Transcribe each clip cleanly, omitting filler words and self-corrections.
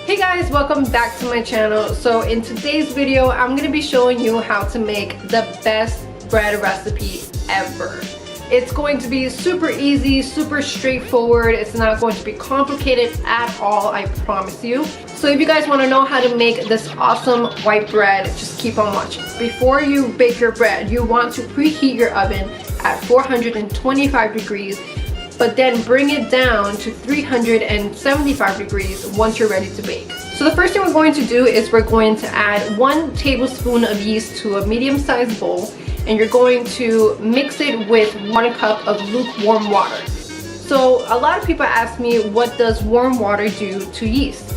Hey guys, welcome back to my channel. So in today's video, I'm going to be showing you how to make the best bread recipe ever. It's going to be super easy, super straightforward. It's not going to be complicated at all, I promise you. So if you guys want to know how to make this awesome white bread, just keep on watching. Before you bake your bread, you want to preheat your oven at 425 degrees, but then bring it down to 375 degrees once you're ready to bake. So the first thing we're going to do is we're going to add 1 tablespoon of yeast to a medium-sized bowl, and you're going to mix it with 1 cup of lukewarm water. So a lot of people ask me, what does warm water do to yeast?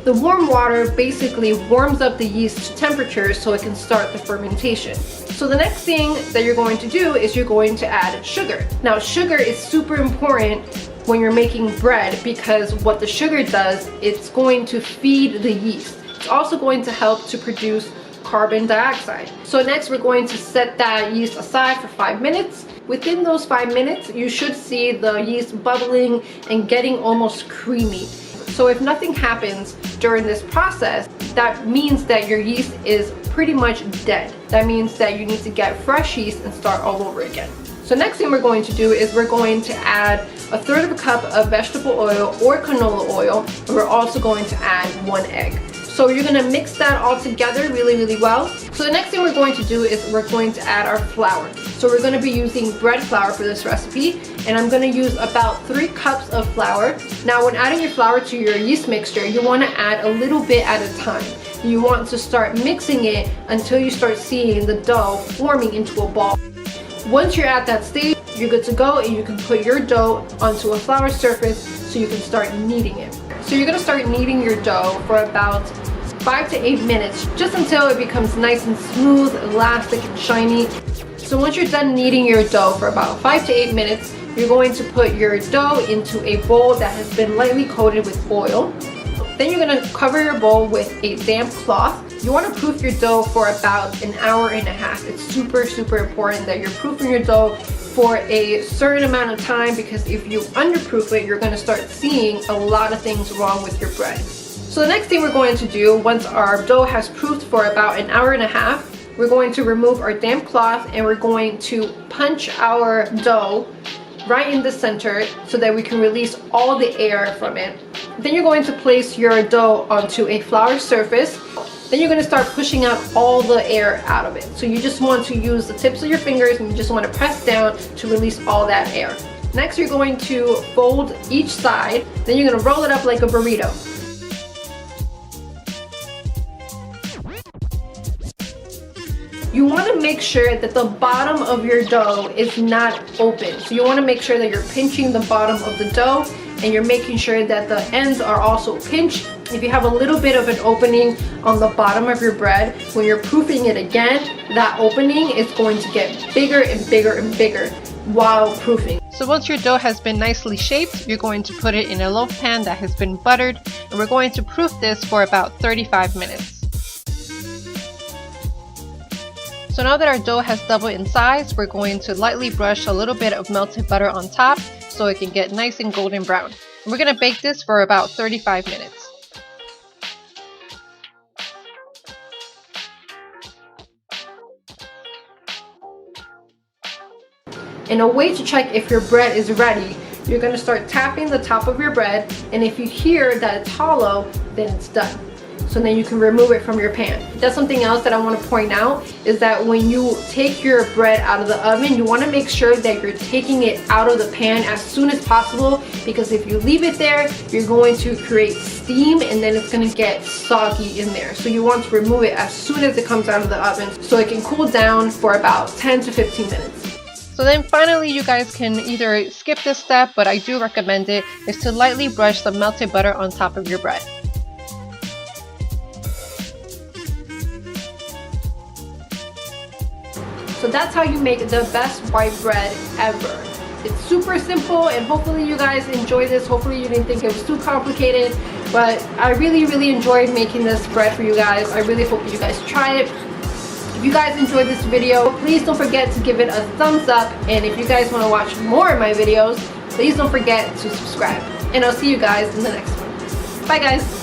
The warm water basically warms up the yeast to temperature so it can start the fermentation. So the next thing that you're going to do is you're going to add sugar. Now sugar is super important when you're making bread because what the sugar does, it's going to feed the yeast. It's also going to help to produce carbon dioxide. So next we're going to set that yeast aside for 5 minutes. Within those 5 minutes, you should see the yeast bubbling and getting almost creamy. So if nothing happens during this process, that means that your yeast is pretty much dead. That means that you need to get fresh yeast and start all over again. So next thing we're going to do is we're going to add 1/3 cup of vegetable oil or canola oil, and we're also going to add 1 egg. So you're going to mix that all together really well. So the next thing we're going to do is we're going to add our flour. So we're going to be using bread flour for this recipe, and I'm going to use about 3 cups of flour. Now when adding your flour to your yeast mixture, you want to add a little bit at a time. You want to start mixing it until you start seeing the dough forming into a ball. Once you're at that stage, you're good to go, and you can put your dough onto a flour surface so you can start kneading it. So you're going to start kneading your dough for about 5 to 8 minutes, just until it becomes nice and smooth, elastic and shiny. So once you're done kneading your dough for about 5 to 8 minutes, you're going to put your dough into a bowl that has been lightly coated with oil. Then you're going to cover your bowl with a damp cloth. You want to proof your dough for about 1.5 hours. It's super important that you're proofing your dough for a certain amount of time, because if you underproof it, you're going to start seeing a lot of things wrong with your bread. So the next thing we're going to do, once our dough has proofed for about 1.5 hours, we're going to remove our damp cloth and we're going to punch our dough right in the center so that we can release all the air from it. Then you're going to place your dough onto a flour surface. Then you're going to start pushing out all the air out of it. So you just want to use the tips of your fingers and you just want to press down to release all that air. Next you're going to fold each side. Then you're going to roll it up like a burrito. You want to make sure that the bottom of your dough is not open. So you want to make sure that you're pinching the bottom of the dough, and you're making sure that the ends are also pinched. If you have a little bit of an opening on the bottom of your bread, when you're proofing it again, that opening is going to get bigger and bigger and bigger while proofing. So once your dough has been nicely shaped, you're going to put it in a loaf pan that has been buttered, and we're going to proof this for about 35 minutes. So now that our dough has doubled in size, we're going to lightly brush a little bit of melted butter on top so it can get nice and golden brown. And we're going to bake this for about 35 minutes. And a way to check if your bread is ready, you're going to start tapping the top of your bread, and if you hear that it's hollow, then it's done. So then you can remove it from your pan. That's something else that I want to point out, is that when you take your bread out of the oven, you want to make sure that you're taking it out of the pan as soon as possible, because if you leave it there, you're going to create steam and then it's going to get soggy in there. So you want to remove it as soon as it comes out of the oven so it can cool down for about 10 to 15 minutes. So then finally, you guys can either skip this step, but I do recommend it, is to lightly brush the melted butter on top of your bread. So that's how you make the best white bread ever. It's super simple, and hopefully you guys enjoy this. Hopefully you didn't think it was too complicated, but I really enjoyed making this bread for you guys. I really hope you guys try it. If you guys enjoyed this video, please don't forget to give it a thumbs up, and if you guys want to watch more of my videos, please don't forget to subscribe. And I'll see you guys in the next one. Bye guys.